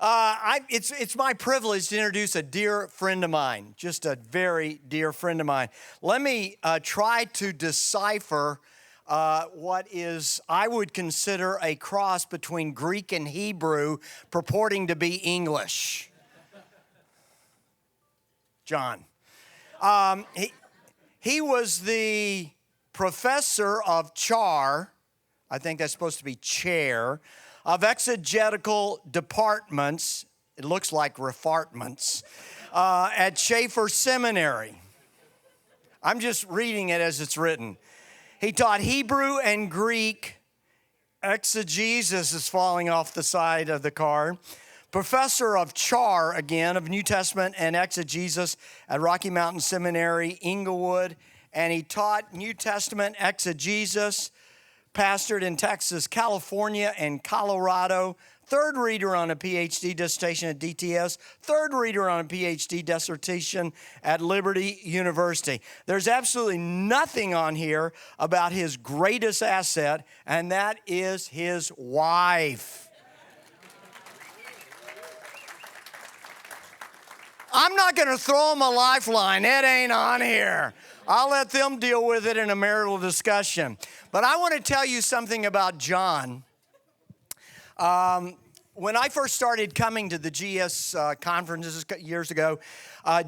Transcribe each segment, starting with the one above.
It's my privilege to introduce a dear friend of mine, just a very dear friend of mine. Let me try to decipher what is, I would consider, a cross between Greek and Hebrew purporting to be English. John. He was the professor of char, I think that's supposed to be chair, of exegetical departments, it looks like refartments, at Schaeffer Seminary. I'm just reading it as it's written. He taught Hebrew and Greek. Exegesis is falling off the side of the card. Professor of char, again, of New Testament and exegesis at Rocky Mountain Seminary, Inglewood. And he taught New Testament exegesis, pastored in Texas, California, and Colorado. Third reader on a PhD dissertation at DTS. Third reader on a PhD dissertation at Liberty University. There's absolutely nothing on here about his greatest asset, and that is his wife. I'm not going to throw him a lifeline. It ain't on here. I'll let them deal with it in a marital discussion. But I want to tell you something about John. When I first started coming to the GES conferences years ago,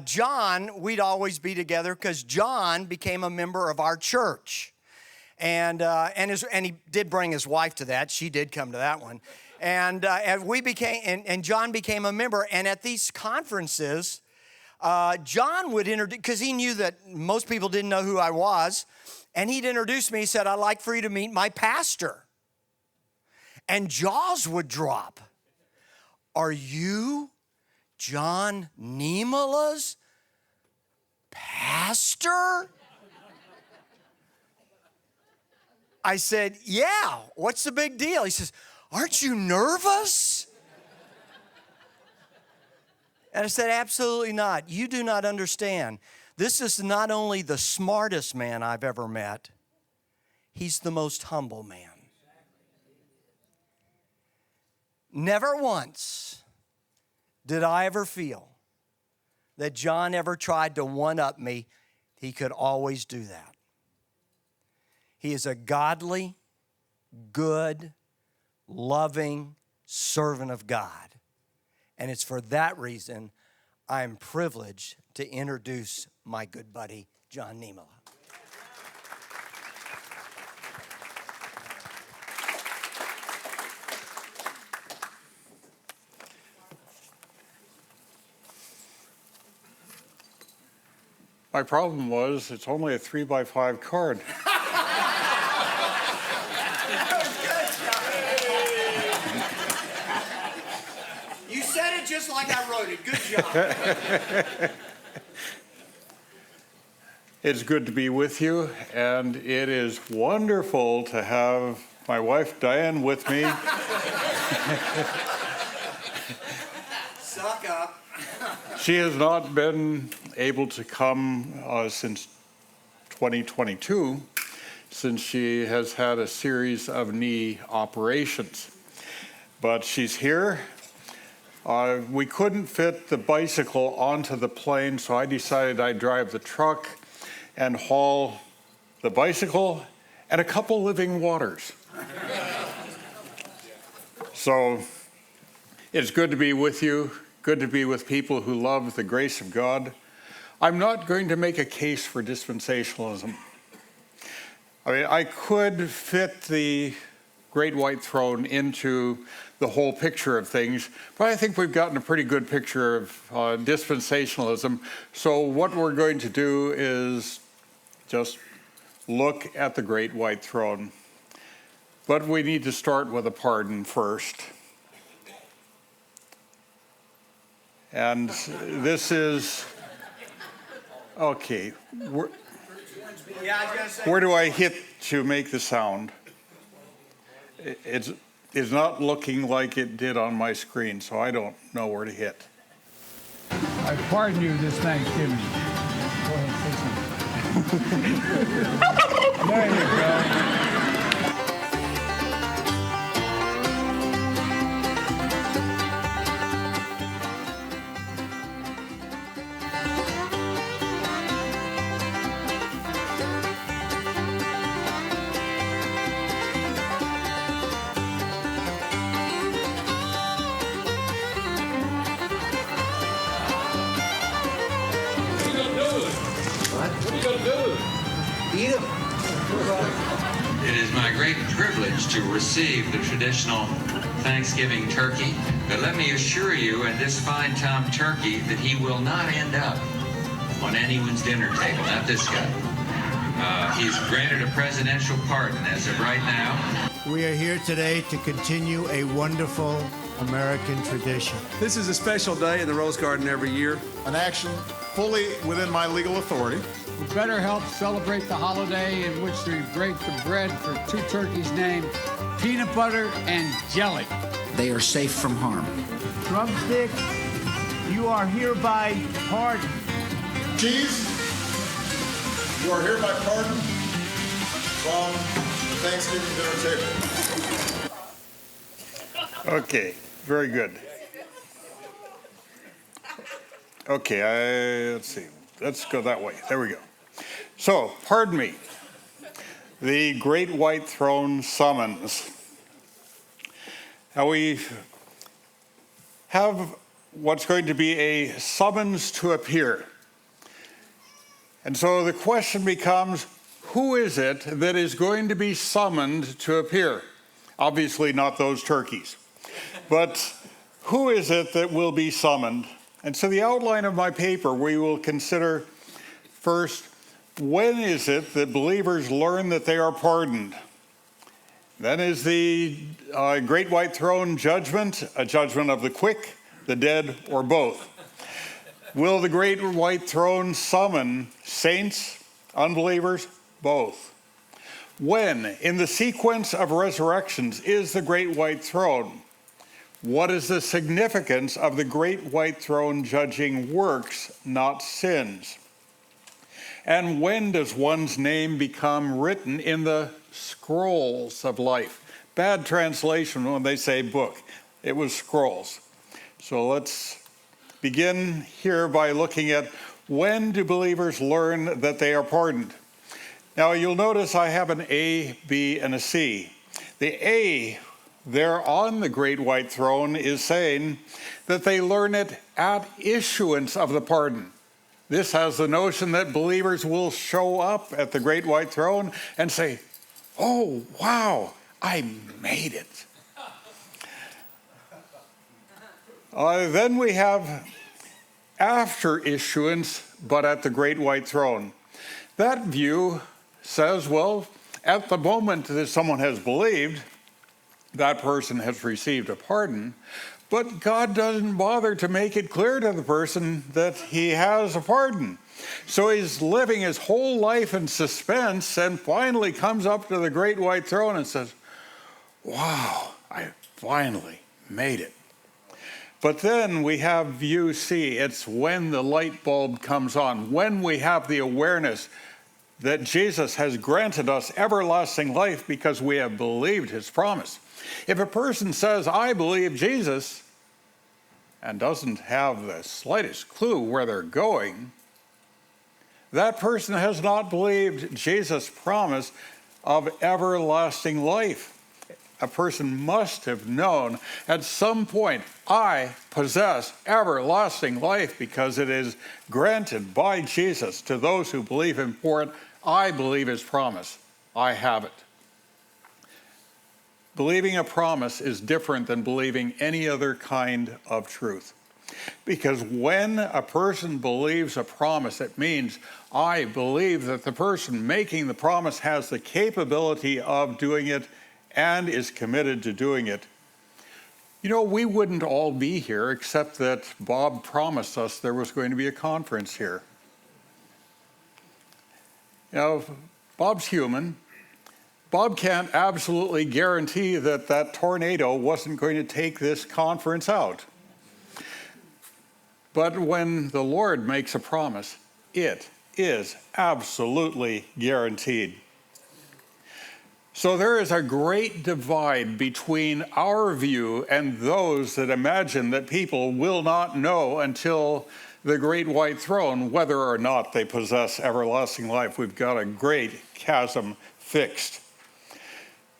John, we'd always be together because John became a member of our church. And he did bring his wife to that. She did come to that one. And John became a member. And at these conferences, John would introduce, because he knew that most people didn't know who I was. And he'd introduce me. He said, "I'd like for you to meet my pastor." And jaws would drop. "Are you John Niemela's pastor?" I said, "Yeah, what's the big deal?" He says, "Aren't you nervous?" And I said, "Absolutely not. You do not understand. This is not only the smartest man I've ever met, he's the most humble man." Never once did I ever feel that John ever tried to one-up me. He could always do that. He is a godly, good, loving servant of God. And it's for that reason I'm privileged to introduce my good buddy, John Niemelä. My problem was it's only a 3x5 card. You said it just like I wrote it. Good job. It's good to be with you, and it is wonderful to have my wife Diane with me. Suck up. She has not been able to come since 2022, since she has had a series of knee operations. But she's here. We couldn't fit the bicycle onto the plane, so I decided I'd drive the truck and haul the bicycle and a couple living waters. So it's good to be with you, good to be with people who love the grace of God. I'm not going to make a case for dispensationalism. I mean, I could fit the great white throne into the whole picture of things, but I think we've gotten a pretty good picture of dispensationalism. So what we're going to do is just look at the great white throne. But we need to start with a pardon first. And this is, okay, where do I hit to make the sound? It's not looking like it did on my screen, so I don't know where to hit. I pardon you this Thanksgiving. Go ahead, say something. There you go. is my great privilege to receive the traditional Thanksgiving turkey, but let me assure you, at this fine Tom turkey, that he will not end up on anyone's dinner table, not this guy. He's granted a presidential pardon as of right now. We are here today to continue a wonderful American tradition. This is a special day in the Rose Garden every year. An action fully within my legal authority. We better help celebrate the holiday in which we break the bread for two turkeys named Peanut Butter and Jelly. They are safe from harm. Drumstick, you are hereby pardoned. Cheese, you are hereby pardoned from the Thanksgiving dinner table. Okay, very good. Okay, let's see. Let's go that way. There we go. So, pardon me. The great white throne summons. Now we have what's going to be a summons to appear. And so the question becomes, who is it that is going to be summoned to appear? Obviously not those turkeys. But who is it that will be summoned? And so the outline of my paper, we will consider first, when is it that believers learn that they are pardoned? Then is the great white throne judgment, a judgment of the quick, the dead, or both? Will the great white throne summon saints, unbelievers, both? When, in the sequence of resurrections, is the great white throne? What is the significance of the great white throne judging works, not sins? And when does one's name become written in the scrolls of life? Bad translation when they say book. It was scrolls. So let's begin here by looking at when do believers learn that they are pardoned? Now you'll notice I have an A, B, and a C. The A there on the great white throne is saying that they learn it at issuance of the pardon. This has the notion that believers will show up at the great white throne and say, oh, wow, I made it. Then we have after issuance, but at the great white throne. That view says, well, at the moment that someone has believed, that person has received a pardon, but God doesn't bother to make it clear to the person that he has a pardon. So he's living his whole life in suspense and finally comes up to the great white throne and says, wow, I finally made it. But then we have view C. It's when the light bulb comes on, when we have the awareness that Jesus has granted us everlasting life because we have believed his promise. If a person says, I believe Jesus, and doesn't have the slightest clue where they're going, that person has not believed Jesus' promise of everlasting life. A person must have known at some point, I possess everlasting life because it is granted by Jesus to those who believe him for it. I believe his promise. I have it. Believing a promise is different than believing any other kind of truth. Because when a person believes a promise, it means I believe that the person making the promise has the capability of doing it and is committed to doing it. You know, we wouldn't all be here except that Bob promised us there was going to be a conference here. You know, Bob's human. Bob can't absolutely guarantee that that tornado wasn't going to take this conference out. But when the Lord makes a promise, it is absolutely guaranteed. So there is a great divide between our view and those that imagine that people will not know until the great white throne whether or not they possess everlasting life. We've got a great chasm fixed.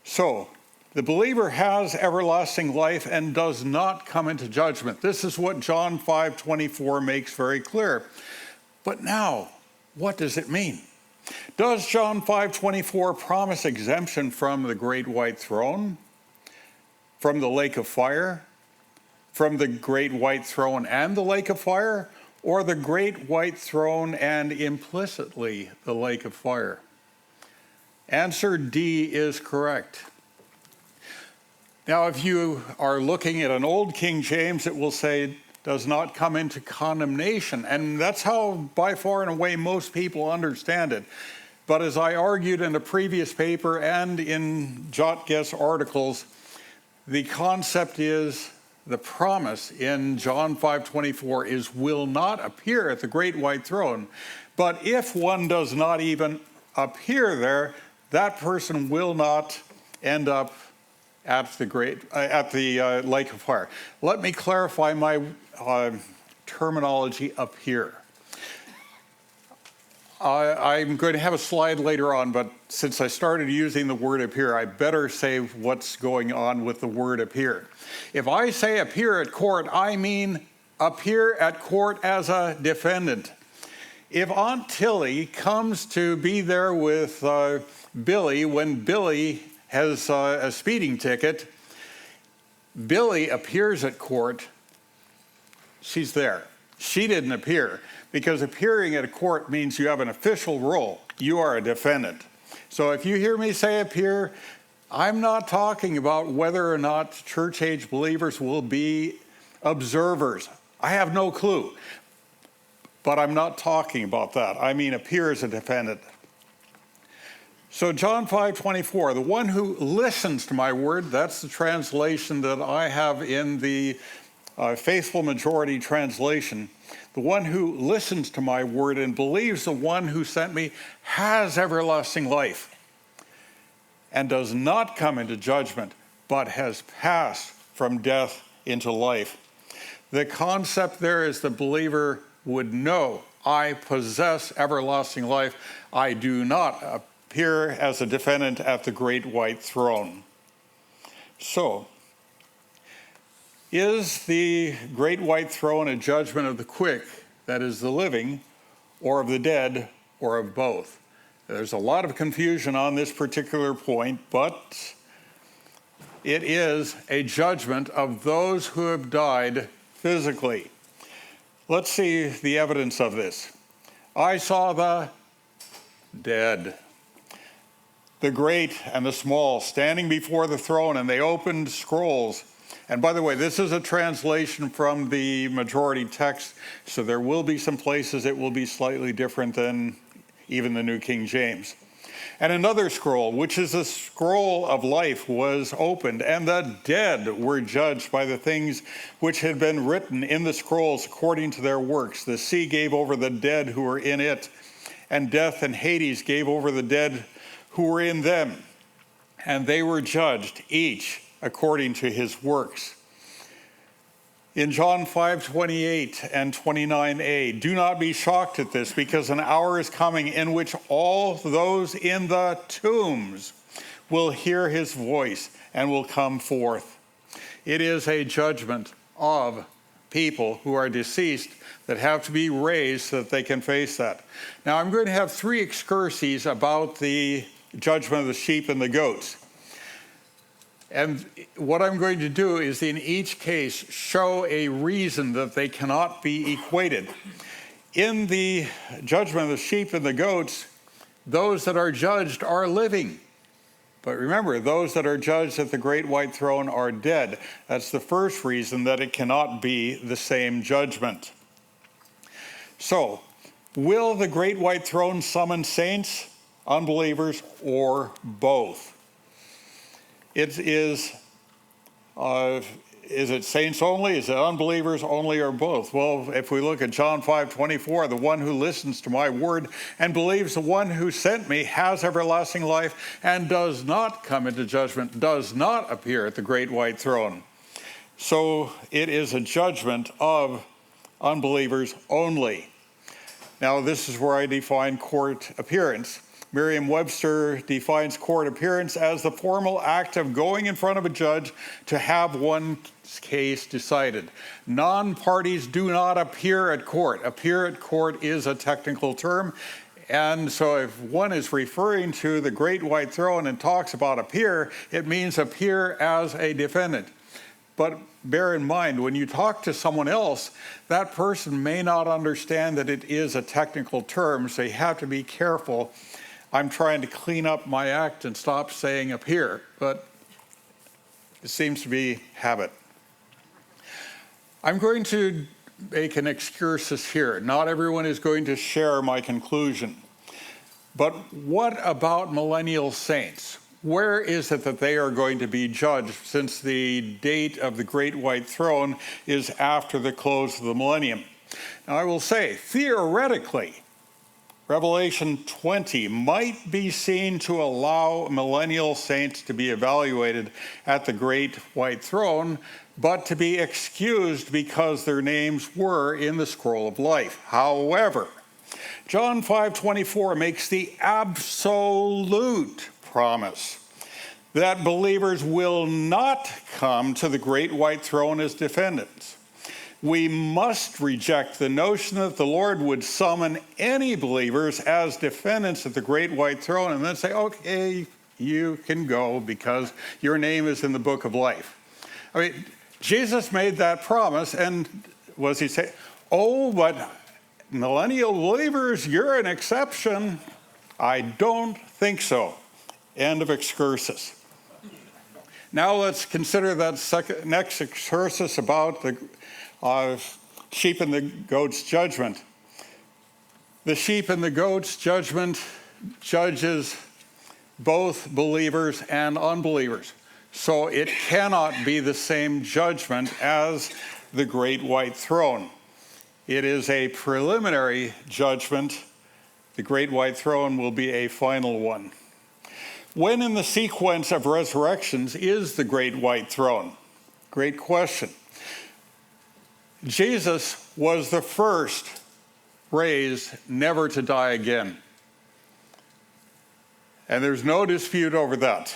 So, the believer has everlasting life and does not come into judgment. This is what John 5:24 makes very clear. But now, what does it mean? Does John 5:24 promise exemption from the great white throne, from the lake of fire, from the great white throne and the lake of fire, or the great white throne and implicitly the lake of fire? Answer D is correct. Now, if you are looking at an old King James, it will say, does not come into condemnation. And that's how, by far and away, most people understand it. But as I argued in a previous paper and in GES articles, the concept is, the promise in John 5:24 is, will not appear at the great white throne. But if one does not even appear there, that person will not end up at the lake of fire. Let me clarify my terminology up here. I'm going to have a slide later on, but since I started using the word appear, I better say what's going on with the word appear. If I say appear at court, I mean appear at court as a defendant. If Aunt Tilly comes to be there with Billy when Billy has a speeding ticket, Billy appears at court, she's there. She didn't appear, because appearing at a court means you have an official role. You are a defendant. So if you hear me say appear, I'm not talking about whether or not church-age believers will be observers. I have no clue. But I'm not talking about that. I mean appear as a defendant. So John 5:24, the one who listens to my word, that's the translation that I have in the Faithful Majority Translation. The one who listens to my word and believes the one who sent me has everlasting life and does not come into judgment, but has passed from death into life. The concept there is the believer would know, I possess everlasting life. I do not appear as a defendant at the great white throne. So, is the great white throne a judgment of the quick, that is the living, or of the dead, or of both? There's a lot of confusion on this particular point, but it is a judgment of those who have died physically. Let's see the evidence of this. I saw the dead, the great and the small, standing before the throne, and they opened scrolls. And by the way, this is a translation from the majority text, so there will be some places it will be slightly different than even the New King James. And another scroll, which is a scroll of life, was opened, and the dead were judged by the things which had been written in the scrolls according to their works. The sea gave over the dead who were in it, and death and Hades gave over the dead who were in them. And they were judged, each according to his works. In John 5:28 and 29a, do not be shocked at this, because an hour is coming in which all those in the tombs will hear his voice and will come forth. It is a judgment of people who are deceased that have to be raised so that they can face that. Now, I'm going to have 3 excursions about the judgment of the sheep and the goats. And what I'm going to do is, in each case, show a reason that they cannot be equated. In the judgment of the sheep and the goats, those that are judged are living. But remember, those that are judged at the great white throne are dead. That's the first reason that it cannot be the same judgment. So, will the great white throne summon saints, unbelievers, or both? It is it saints only? Is it unbelievers only, or both? Well, if we look at John 5:24, the one who listens to my word and believes the one who sent me has everlasting life and does not come into judgment, does not appear at the great white throne. So it is a judgment of unbelievers only. Now, this is where I define court appearance. Merriam-Webster defines court appearance as the formal act of going in front of a judge to have one's case decided. Non-parties do not appear at court. Appear at court is a technical term, And so if one is referring to the great white throne and talks about appear, it means appear as a defendant. But bear in mind, when you talk to someone else, that person may not understand that it is a technical term, so you have to be careful. I'm trying to clean up my act and stop saying appear, but it seems to be habit. I'm going to make an excursus here. Not everyone is going to share my conclusion. But what about millennial saints? Where is it that they are going to be judged, since the date of the great white throne is after the close of the millennium? Now, I will say, theoretically, Revelation 20 might be seen to allow millennial saints to be evaluated at the great white throne, but to be excused because their names were in the scroll of life. However, John 5:24 makes the absolute promise that believers will not come to the great white throne as defendants. We must reject the notion that the Lord would summon any believers as defendants at the great white throne and then say, okay, you can go because your name is in the book of life. I mean, Jesus made that promise, and was he saying, oh, but millennial believers, you're an exception? I don't think so. End of excursus. Now let's consider that next excursus about the sheep and the goat's judgment. The sheep and the goat's judgment judges both believers and unbelievers. So it cannot be the same judgment as the great white throne. It is a preliminary judgment. The great white throne will be a final one. When in the sequence of resurrections is the great white throne? Great question. Jesus was the first raised never to die again. And there's no dispute over that.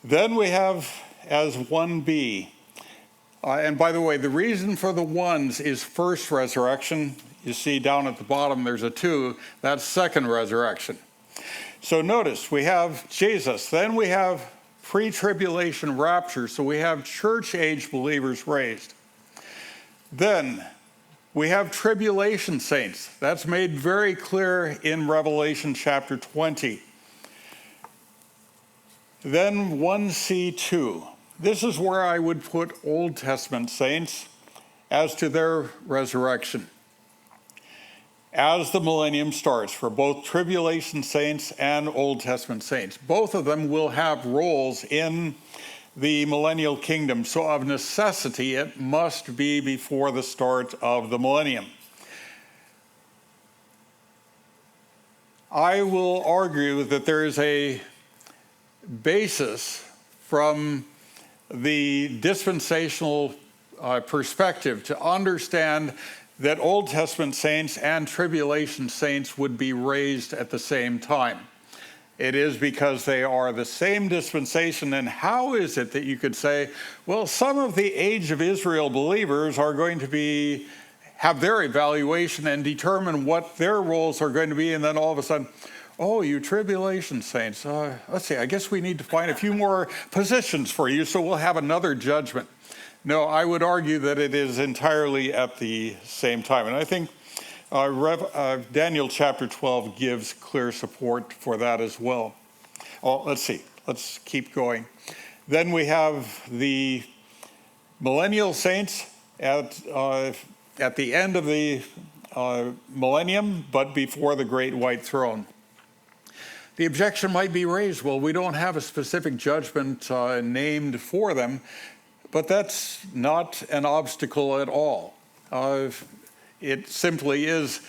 Then we have as 1b, and by the way, the reason for the ones is first resurrection. You see down at the bottom there's a 2, that's second resurrection. So notice, we have Jesus, then we have pre-tribulation rapture, so we have church-age believers raised. Then we have tribulation saints. That's made very clear in Revelation chapter 20. Then 1c2. This is where I would put Old Testament saints as to their resurrection. As the millennium starts for both tribulation saints and Old Testament saints, both of them will have roles in the millennial kingdom. So of necessity, it must be before the start of the millennium. I will argue that there is a basis from the dispensational perspective to understand that Old Testament saints and tribulation saints would be raised at the same time. It is because they are the same dispensation. And how is it that you could say, well, some of the age of Israel believers are going to have their evaluation and determine what their roles are going to be, and then all of a sudden, oh, you tribulation saints, let's see, I guess we need to find a few more positions for you, so we'll have another judgment. No, I would argue that it is entirely at the same time. And I think Daniel chapter 12 gives clear support for that as well. Oh, let's see. Let's keep going. Then we have the millennial saints at the end of the millennium, but before the great white throne. The objection might be raised, well, we don't have a specific judgment named for them, but that's not an obstacle at all. It simply is,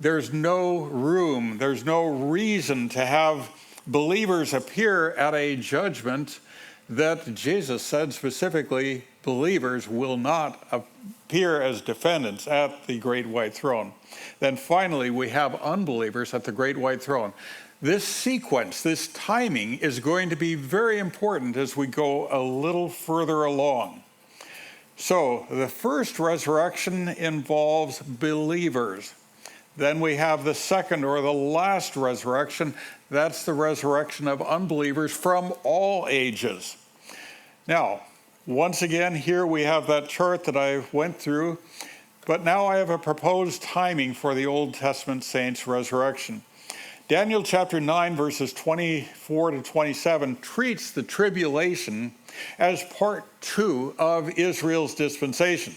there's no room, there's no reason to have believers appear at a judgment that Jesus said specifically believers will not appear as defendants at the great white throne. Then finally, we have unbelievers at the great white throne. This sequence, this timing is going to be very important as we go a little further along. So the first resurrection involves believers. Then we have the second or the last resurrection. That's the resurrection of unbelievers from all ages. Now, once again, here we have that chart that I went through, but now I have a proposed timing for the Old Testament saints' resurrection. Daniel chapter 9, verses 24 to 27 treats the tribulation as part 2 of Israel's dispensation.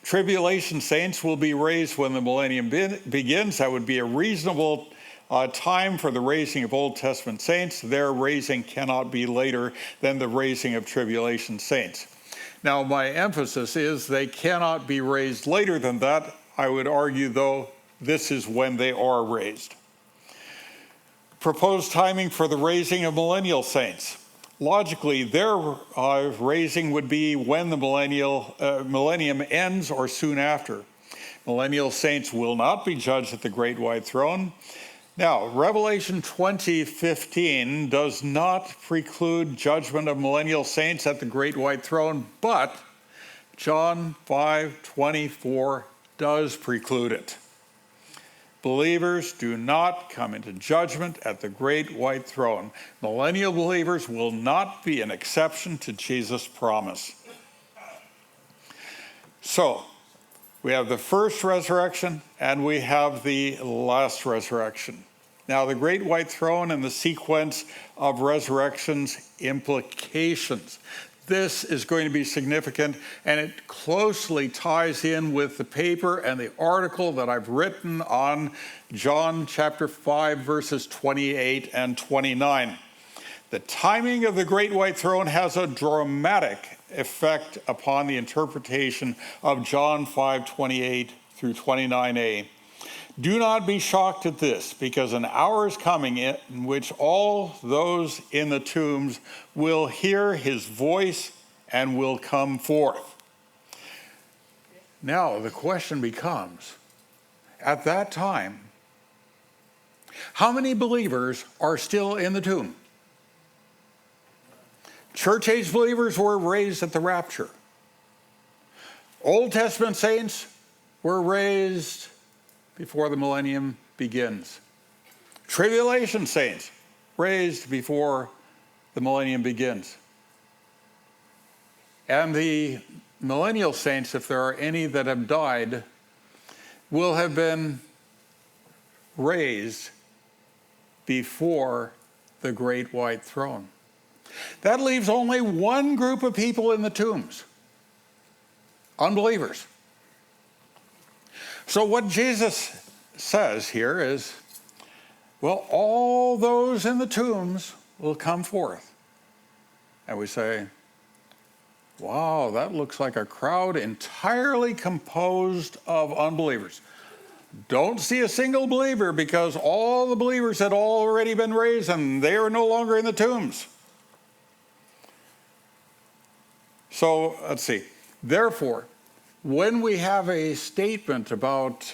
Tribulation saints will be raised when the millennium begins. That would be a reasonable time for the raising of Old Testament saints. Their raising cannot be later than the raising of tribulation saints. Now, my emphasis is they cannot be raised later than that. I would argue, though, this is when they are raised. Proposed timing for the raising of millennial saints. Logically, their raising would be when the millennium ends or soon after. Millennial saints will not be judged at the great white throne. Now, Revelation 20:15 does not preclude judgment of millennial saints at the great white throne, but John 5:24 does preclude it. Believers do not come into judgment at the great white throne. Millennial believers will not be an exception to Jesus' promise. So, we have the first resurrection and we have the last resurrection. Now, the great white throne and the sequence of resurrections implications. This is going to be significant, and it closely ties in with the paper and the article that I've written on John chapter 5, verses 28 and 29. The timing of the great white throne has a dramatic effect upon the interpretation of John 5:28 through 29a. Do not be shocked at this, because an hour is coming in which all those in the tombs will hear his voice and will come forth. Now, the question becomes, at that time, how many believers are still in the tomb? Church-age believers were raised at the rapture. Old Testament saints were raised before the millennium begins. Tribulation saints raised before the millennium begins. And the millennial saints, if there are any that have died, will have been raised before the great white throne. That leaves only one group of people in the tombs: unbelievers. So what Jesus says here is, well, all those in the tombs will come forth. And we say, wow, that looks like a crowd entirely composed of unbelievers. Don't see a single believer, because all the believers had already been raised and they are no longer in the tombs. So let's see. Therefore, when we have a statement about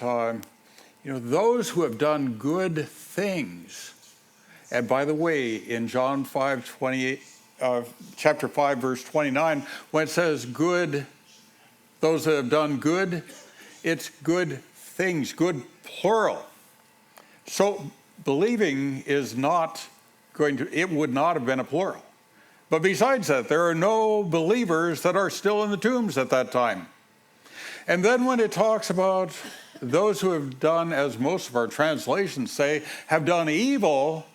those who have done good things, and by the way, in John 5:28, chapter 5, verse 29, when it says good, those that have done good, it's good things, good plural. So believing is not going to, it would not have been a plural. But besides that, there are no believers that are still in the tombs at that time. And then when it talks about those who have done, as most of our translations say, have done evil,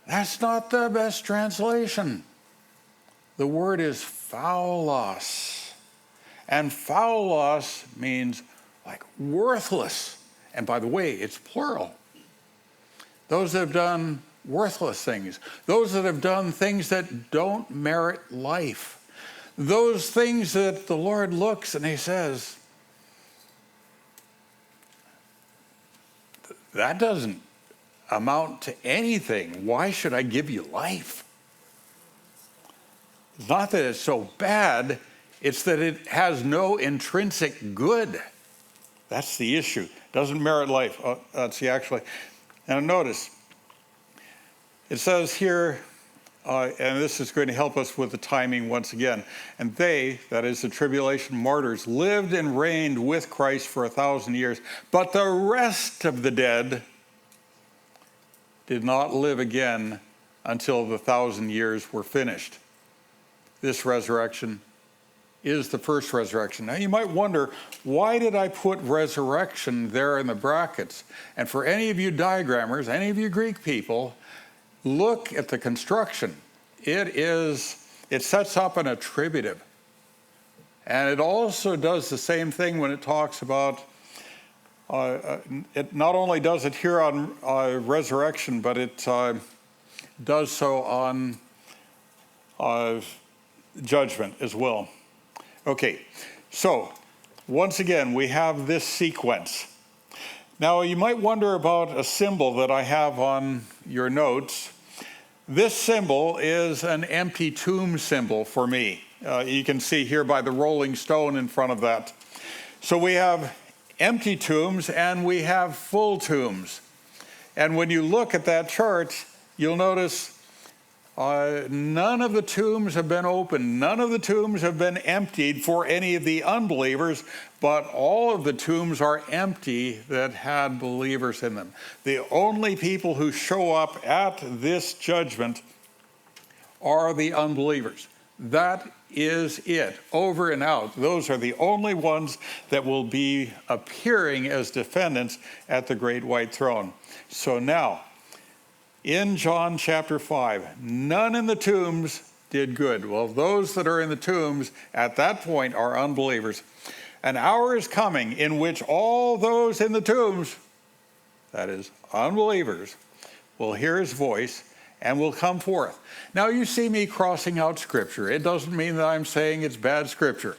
that's not the best translation. The word is phaulos. And phaulos means like worthless. And by the way, it's plural. Those that have done worthless things. Those that have done things that don't merit life. Those things that the Lord looks and he says, that doesn't amount to anything. Why should I give you life? It's not that it's so bad, it's that it has no intrinsic good. That's the issue. It doesn't merit life. Now notice, it says here, and this is going to help us with the timing once again. And they, that is the tribulation martyrs, lived and reigned with Christ for 1,000 years. But the rest of the dead did not live again until the 1,000 years were finished. This resurrection is the first resurrection. Now you might wonder, why did I put resurrection there in the brackets? And for any of you diagrammers, any of you Greek people, look at the construction. It sets up an attributive. And it also does the same thing when it talks about, it not only does it here on resurrection, but it does so on judgment as well. Okay, so once again, we have this sequence. Now, you might wonder about a symbol that I have on your notes. This symbol is an empty tomb symbol for me. You can see here by the rolling stone in front of that. So we have empty tombs and we have full tombs. And when you look at that chart, you'll notice none of the tombs have been opened. None of the tombs have been emptied for any of the unbelievers, but all of the tombs are empty that had believers in them. The only people who show up at this judgment are the unbelievers. That is it, over and out. Those are the only ones that will be appearing as defendants at the great white throne. So now, in John chapter 5, none in the tombs did good. Well, those that are in the tombs at that point are unbelievers. An hour is coming in which all those in the tombs, that is, unbelievers, will hear his voice and will come forth. Now, you see me crossing out Scripture. It doesn't mean that I'm saying it's bad Scripture.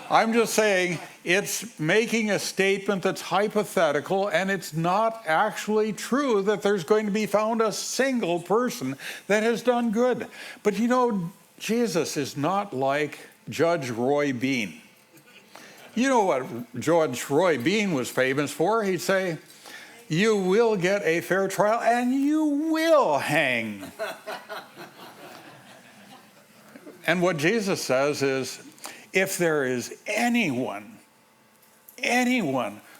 I'm just saying it's making a statement that's hypothetical, and it's not actually true that there's going to be found a single person that has done good. But you know, Jesus is not like Judge Roy Bean. You know what Judge Roy Bean was famous for? He'd say, "You will get a fair trial and you will hang." And what Jesus says is, if there is anyone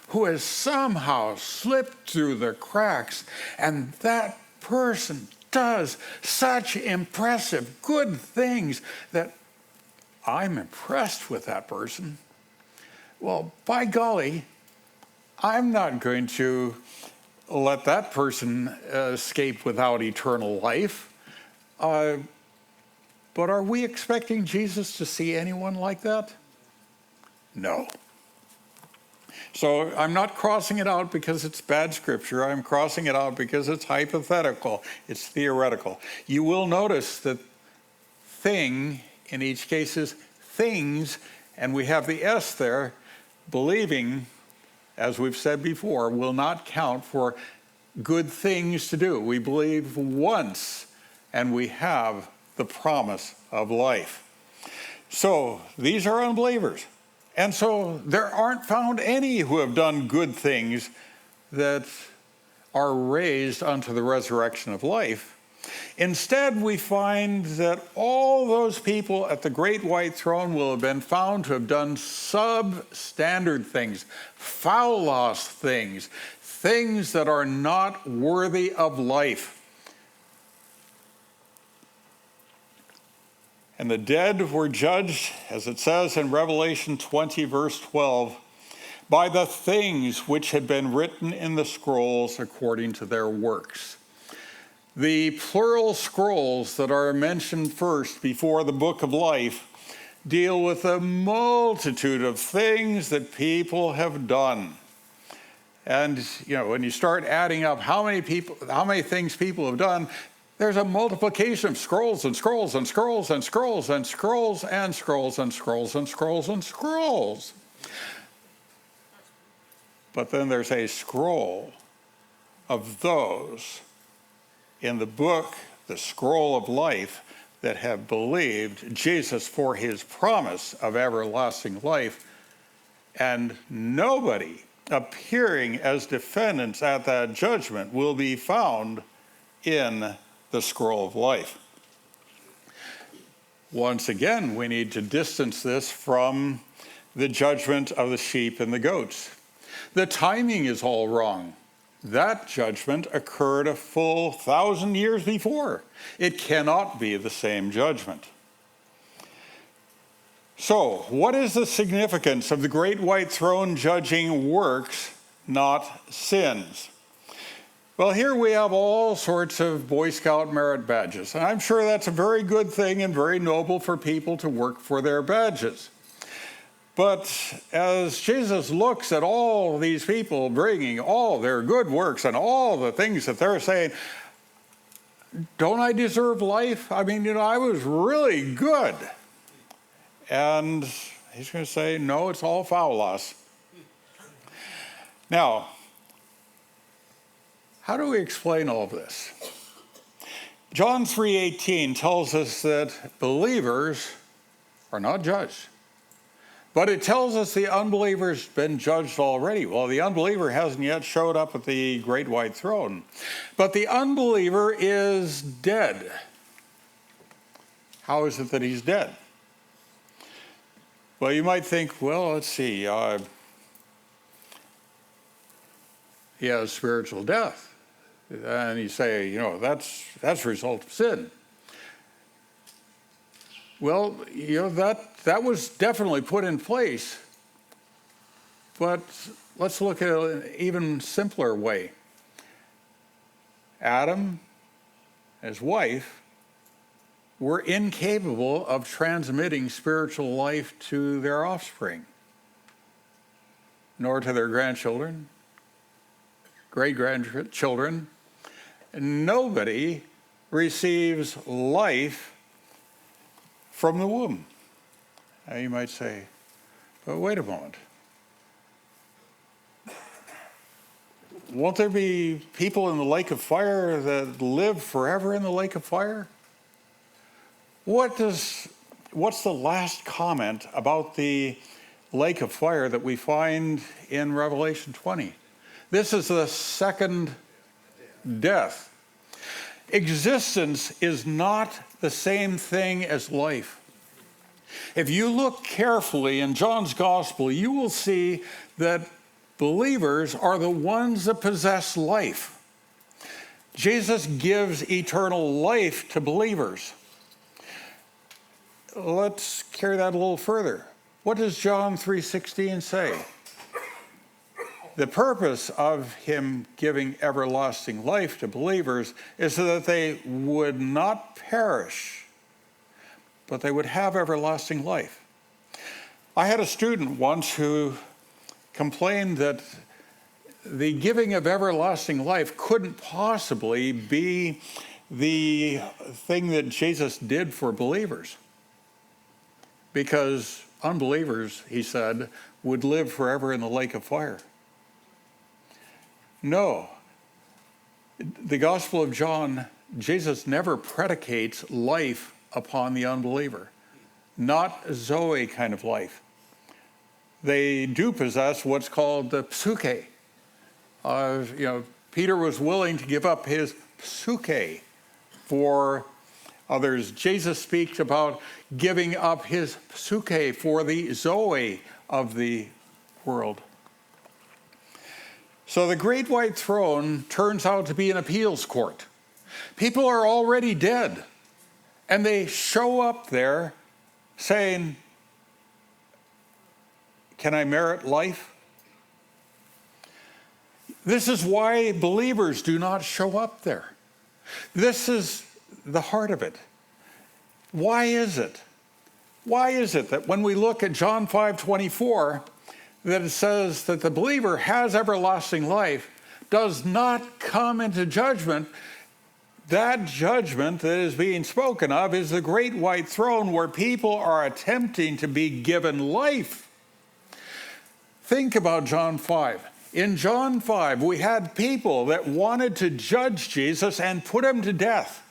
who has somehow slipped through the cracks and that person does such impressive good things that I'm impressed with that person, well, by golly, I'm not going to let that person escape without eternal life. But are we expecting Jesus to see anyone like that? No. So I'm not crossing it out because it's bad Scripture. I'm crossing it out because it's hypothetical. It's theoretical. You will notice that thing, in each case, is things, and we have the S there. Believing, as we've said before, will not count for good things to do. We believe once, and we have the promise of life. So these are unbelievers. And so there aren't found any who have done good things that are raised unto the resurrection of life. Instead, we find that all those people at the great white throne will have been found to have done substandard things, foulos things, things that are not worthy of life. And the dead were judged, as it says in Revelation 20, verse 12, by the things which had been written in the scrolls according to their works. The plural scrolls that are mentioned first before the book of life deal with a multitude of things that people have done. And, you know, when you start adding up how many things people have done, there's a multiplication of scrolls and scrolls and scrolls and scrolls and scrolls and scrolls and scrolls and scrolls and scrolls. But then there's a scroll of those in the book, the scroll of life, that have believed Jesus for his promise of everlasting life, and nobody appearing as defendants at that judgment will be found in the scroll of life. Once again, we need to distance this from the judgment of the sheep and the goats. The timing is all wrong. That judgment occurred a full 1,000 years before. It cannot be the same judgment. So, what is the significance of the great white throne judging works, not sins? Well, here we have all sorts of Boy Scout merit badges, and I'm sure that's a very good thing and very noble for people to work for their badges. But as Jesus looks at all these people bringing all their good works and all the things that they're saying, don't I deserve life? I mean, I was really good. And he's going to say, no, it's all faulos. Now, how do we explain all of this? John 3:18 tells us that believers are not judged. But it tells us the unbeliever's been judged already. Well, the unbeliever hasn't yet showed up at the great white throne. But the unbeliever is dead. How is it that he's dead? Well, you might think, well, let's see. He has spiritual death. And you say, that's a result of sin. Well, that was definitely put in place. But let's look at an even simpler way. Adam, his wife, were incapable of transmitting spiritual life to their offspring, nor to their grandchildren, great-grandchildren. Nobody receives life from the womb. Now you might say, but wait a moment. Won't there be people in the lake of fire that live forever in the lake of fire? What's the last comment about the lake of fire that we find in Revelation 20? This is the second death. Existence is not the same thing as life. If you look carefully in John's gospel, you will see that believers are the ones that possess life. Jesus gives eternal life to believers. Let's carry that a little further. What does John 3:16 say? The purpose of him giving everlasting life to believers is so that they would not perish, but they would have everlasting life. I had a student once who complained that the giving of everlasting life couldn't possibly be the thing that Jesus did for believers, because unbelievers, he said, would live forever in the lake of fire. No. The Gospel of John, Jesus never predicates life upon the unbeliever. Not Zoe kind of life. They do possess what's called the psuche. Peter was willing to give up his psuche for others. Jesus speaks about giving up his psuche for the Zoe of the world. So the great white throne turns out to be an appeals court. People are already dead, and they show up there saying, can I merit life? This is why believers do not show up there. This is the heart of it. Why is it? Why is it that when we look at John 5:24, that it says that the believer has everlasting life, does not come into judgment? That judgment that is being spoken of is the great white throne where people are attempting to be given life. Think about John 5. In John 5, we had people that wanted to judge Jesus and put him to death.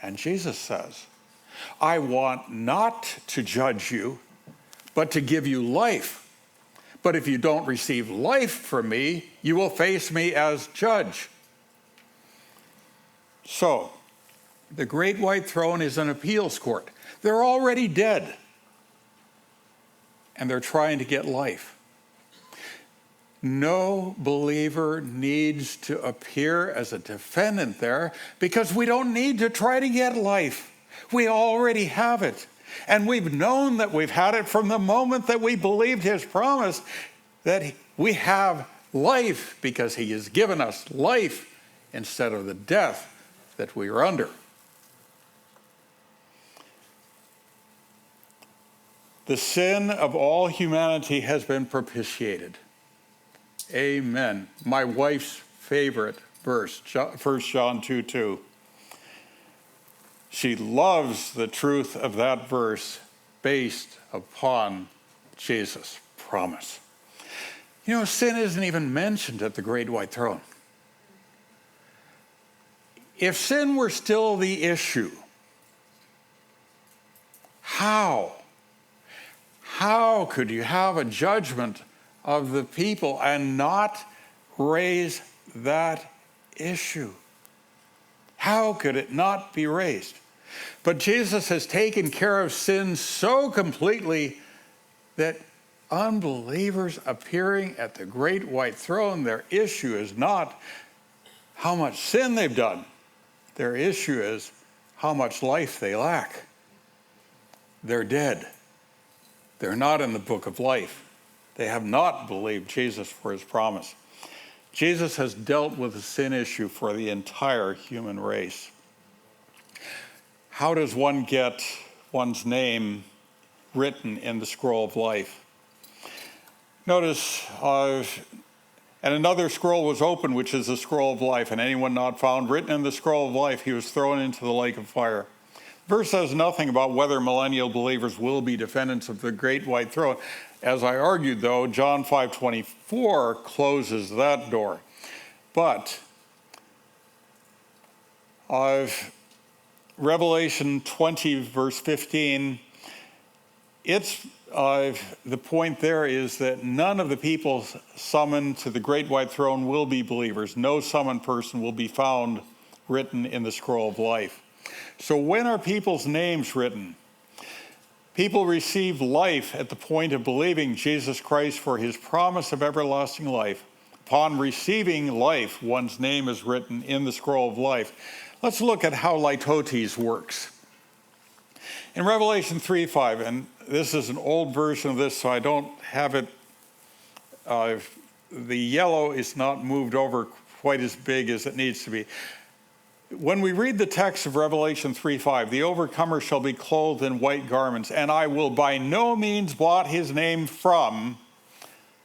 And Jesus says, I want not to judge you, but to give you life. But if you don't receive life from me, you will face me as judge. So, the great white throne is an appeals court. They're already dead. And they're trying to get life. No believer needs to appear as a defendant there because we don't need to try to get life. We already have it. And we've known that we've had it from the moment that we believed his promise that we have life because he has given us life instead of the death that we are under. The sin of all humanity has been propitiated. Amen. My wife's favorite verse, 1 John 2:2. She loves the truth of that verse based upon Jesus' promise. You know, sin isn't even mentioned at the great white throne. If sin were still the issue, how could you have a judgment of the people and not raise that issue? How could it not be raised? But Jesus has taken care of sin so completely that unbelievers appearing at the great white throne, their issue is not how much sin they've done. Their issue is how much life they lack. They're dead. They're not in the book of life. They have not believed Jesus for his promise. Jesus has dealt with the sin issue for the entire human race. How does one get one's name written in the scroll of life? Notice, and another scroll was opened, which is the scroll of life, and anyone not found written in the scroll of life, he was thrown into the lake of fire. Verse says nothing about whether millennial believers will be defendants of the great white throne. As I argued, though, John 5:24 closes that door. But Revelation 20, verse 15, the point there is that none of the people summoned to the great white throne will be believers. No summoned person will be found written in the scroll of life. So when are people's names written? People receive life at the point of believing Jesus Christ for his promise of everlasting life. Upon receiving life, one's name is written in the scroll of life. Let's look at how litotes works. In Revelation 3:5, and this is an old version of this, so I don't have it, the yellow is not moved over quite as big as it needs to be. When we read the text of Revelation 3:5, the overcomer shall be clothed in white garments, and I will by no means blot his name from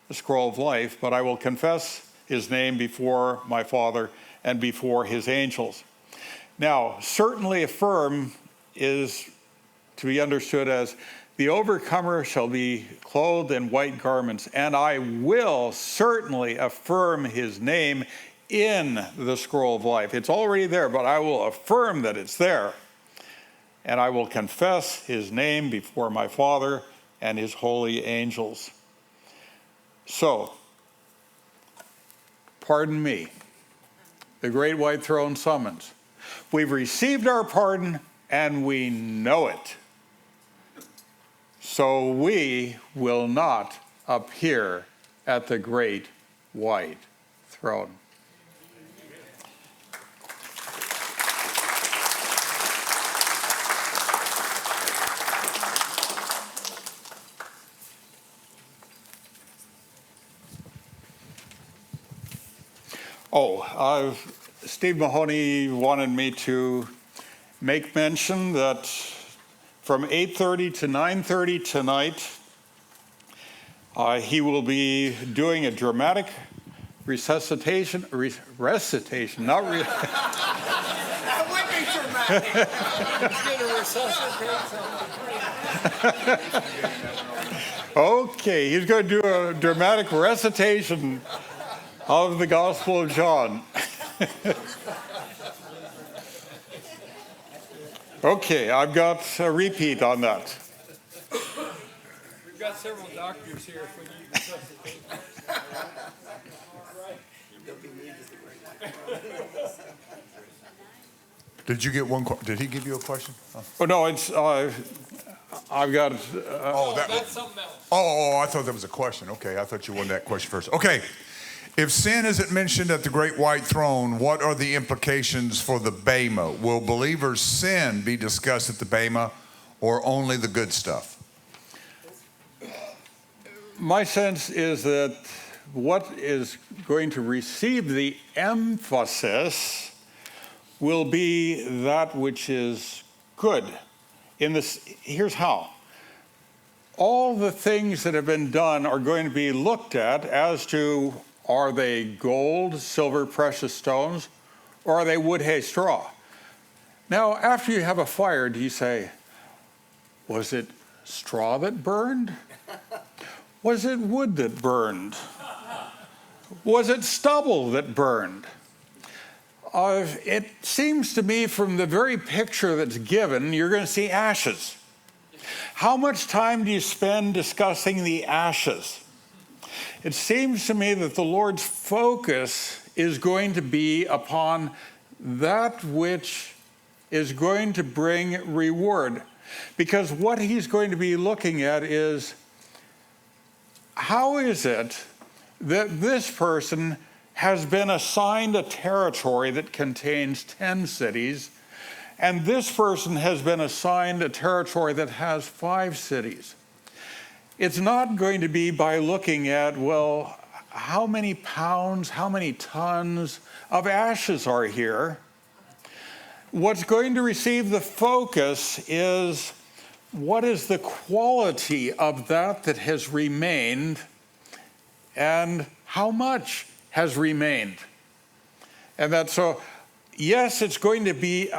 the scroll of life, but I will confess his name before my Father and before his angels. Now, certainly affirm is to be understood as the overcomer shall be clothed in white garments, and I will certainly affirm his name in the scroll of life. It's already there, but I will affirm that it's there. And I will confess his name before my Father and his holy angels. So, pardon me, the great white throne summons. We've received our pardon and we know it. So we will not appear at the great white throne. Steve Mahoney wanted me to make mention that from 8:30 to 9:30 tonight, he will be doing a dramatic recitation, not That would be dramatic. Okay, he's going to do a dramatic recitation of the Gospel of John. Okay, I've got a repeat on that. We've got several doctors here if we need resuscitation. Did you get one? Did he give you a question? Oh, no, it's, I've got... that's something else. Oh, I thought that was a question. Okay, I thought you wanted that question first. Okay, if sin isn't mentioned at the great white throne, what are the implications for the Bema? Will believers' sin be discussed at the Bema, or only the good stuff? My sense is that what is going to receive the emphasis will be that which is good. Here's how. All the things that have been done are going to be looked at as to, are they gold, silver, precious stones, or are they wood, hay, straw? Now, after you have a fire, do you say, was it straw that burned? Was it wood that burned? Was it stubble that burned? It seems to me from the very picture that's given, you're going to see ashes. How much time do you spend discussing the ashes? It seems to me that the Lord's focus is going to be upon that which is going to bring reward. Because what he's going to be looking at is, how is it that this person has been assigned a territory that contains 10 cities, and this person has been assigned a territory that has 5 cities? It's not going to be by looking at, well, how many pounds, how many tons of ashes are here? What's going to receive the focus is, what is the quality of that has remained, and how much has remained? And that's so, yes, it's going to be,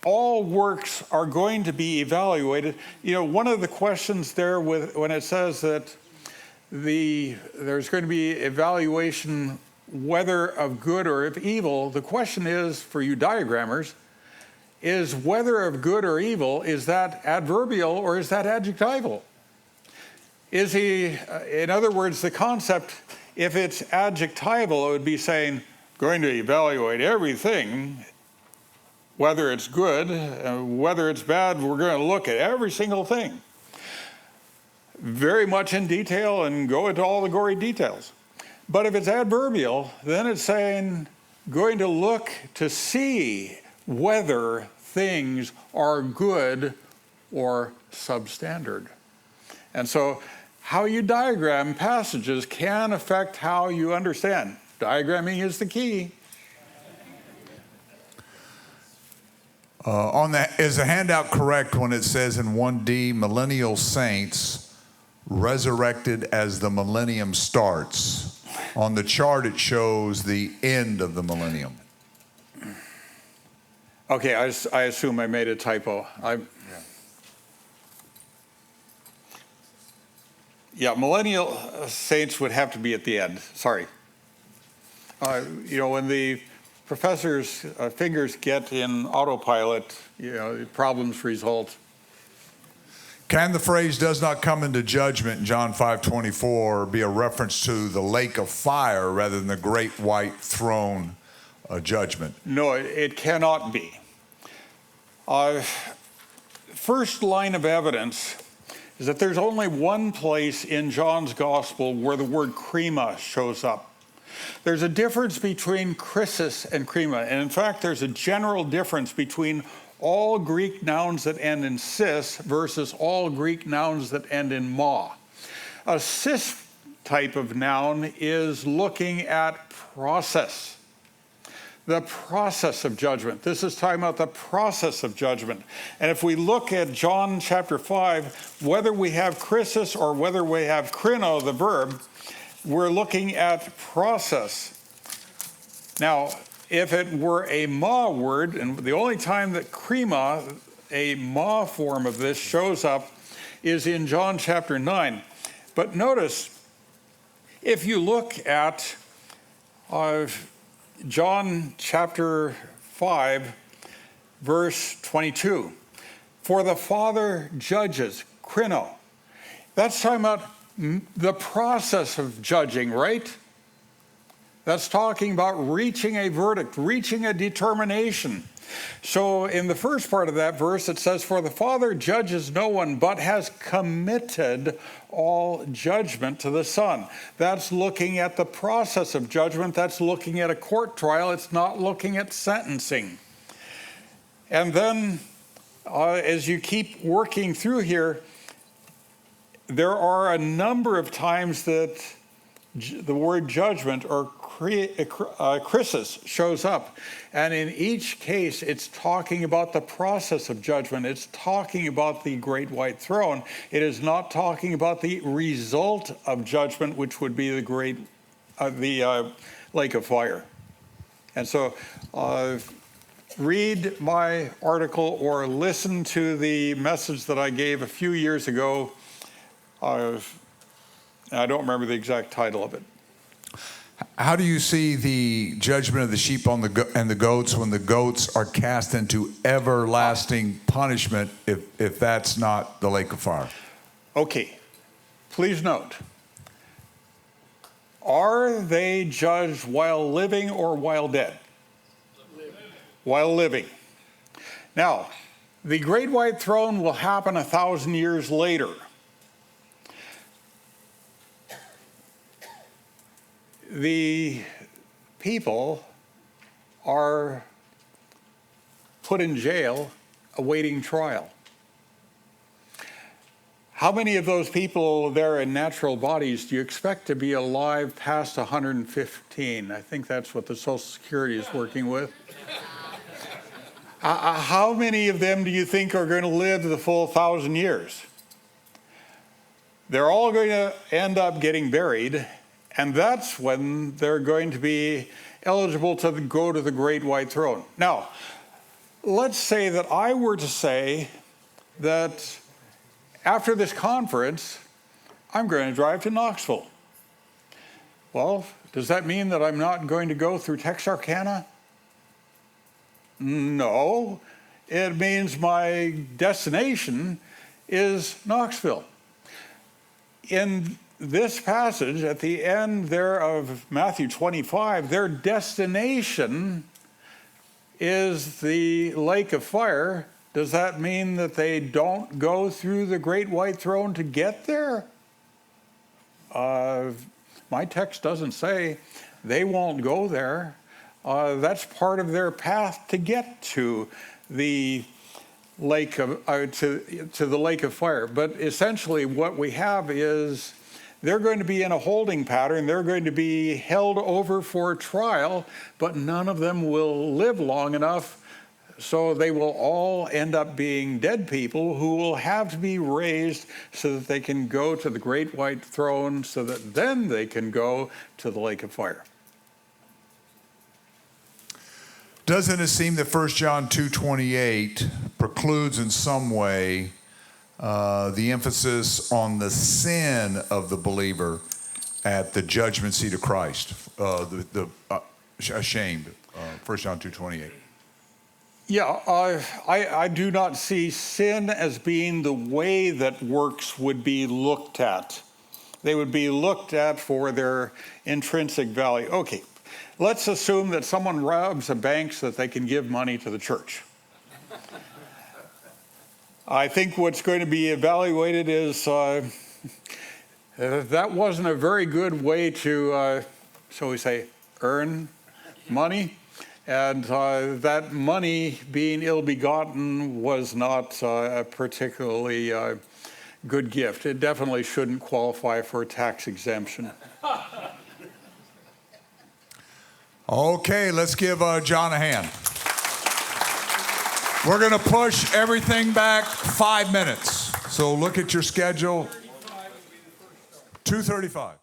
all works are going to be evaluated. One of the questions there when it says that there's going to be evaluation whether of good or of evil, the question is, for you diagrammers, is whether of good or evil, is that adverbial or is that adjectival? Is he, in other words, the concept, if it's adjectival, it would be saying, going to evaluate everything, whether it's good, whether it's bad, we're going to look at every single thing, very much in detail and go into all the gory details. But if it's adverbial, then it's saying, going to look to see whether things are good or substandard. And so how you diagram passages can affect how you understand. Diagramming is the key. Is the handout correct when it says in 1D, millennial saints resurrected as the millennium starts? On the chart, it shows the end of the millennium. Okay, I assume I made a typo. Yeah, millennial saints would have to be at the end. Sorry. When the professor's fingers get in autopilot, problems result. Can the phrase "does not come into judgment" in John 5:24 be a reference to the lake of fire rather than the great white throne judgment? No, it cannot be. First line of evidence is that there's only one place in John's gospel where the word krima shows up. There's a difference between krisis and krima, and in fact, there's a general difference between all Greek nouns that end in cis versus all Greek nouns that end in ma. A cis type of noun is looking at process. The process of judgment. This is talking about the process of judgment. And if we look at John chapter 5, whether we have krisis or whether we have krino, the verb, we're looking at process. Now, if it were a ma word, and the only time that krima, a ma form of this, shows up is in John chapter 9. But notice, if you look at John chapter 5, verse 22, for the Father judges, krino. That's talking about the process of judging, right? That's talking about reaching a verdict, reaching a determination. So in the first part of that verse, it says, "For the Father judges no one, but has committed all judgment to the Son." That's looking at the process of judgment. That's looking at a court trial. It's not looking at sentencing. And then as you keep working through here, there are a number of times that the word judgment or krisis shows up. And in each case, it's talking about the process of judgment. It's talking about the great white throne. It is not talking about the result of judgment, which would be the lake of fire. And so read my article or listen to the message that I gave a few years ago. I don't remember the exact title of it. How do you see the judgment of the sheep and the goats when the goats are cast into everlasting punishment if that's not the lake of fire? Okay, please note, are they judged while living or while dead? While living. Now, the great white throne will happen 1,000 years later. The people are put in jail awaiting trial. How many of those people there in natural bodies do you expect to be alive past 115? I think that's what the Social Security is working with. How many of them do you think are going to live the full 1,000 years? They're all going to end up getting buried. And that's when they're going to be eligible to go to the great white throne. Now, let's say that I were to say that after this conference, I'm going to drive to Knoxville. Well, does that mean that I'm not going to go through Texarkana? No. It means my destination is Knoxville. In this passage at the end there of Matthew 25, their destination is the lake of fire. Does that mean that they don't go through the great white throne to get there? My text doesn't say they won't go there. That's part of their path to get to the lake of to the lake of fire. But essentially what we have is they're going to be in a holding pattern. They're going to be held over for trial, but none of them will live long enough, so they will all end up being dead people who will have to be raised so that they can go to the great white throne, so that then they can go to the lake of fire. Doesn't it seem that 1 John 2:28 precludes in some way the emphasis on the sin of the believer at the judgment seat of Christ, ashamed, 1 John 2:28. Yeah, I do not see sin as being the way that works would be looked at. They would be looked at for their intrinsic value. Okay, let's assume that someone robs a bank so that they can give money to the church. I think what's going to be evaluated is that wasn't a very good way to, shall we say, earn money. And that money being ill-begotten was not a particularly good gift. It definitely shouldn't qualify for a tax exemption. Okay, let's give John a hand. We're going to push everything back 5 minutes. So look at your schedule. 2:35.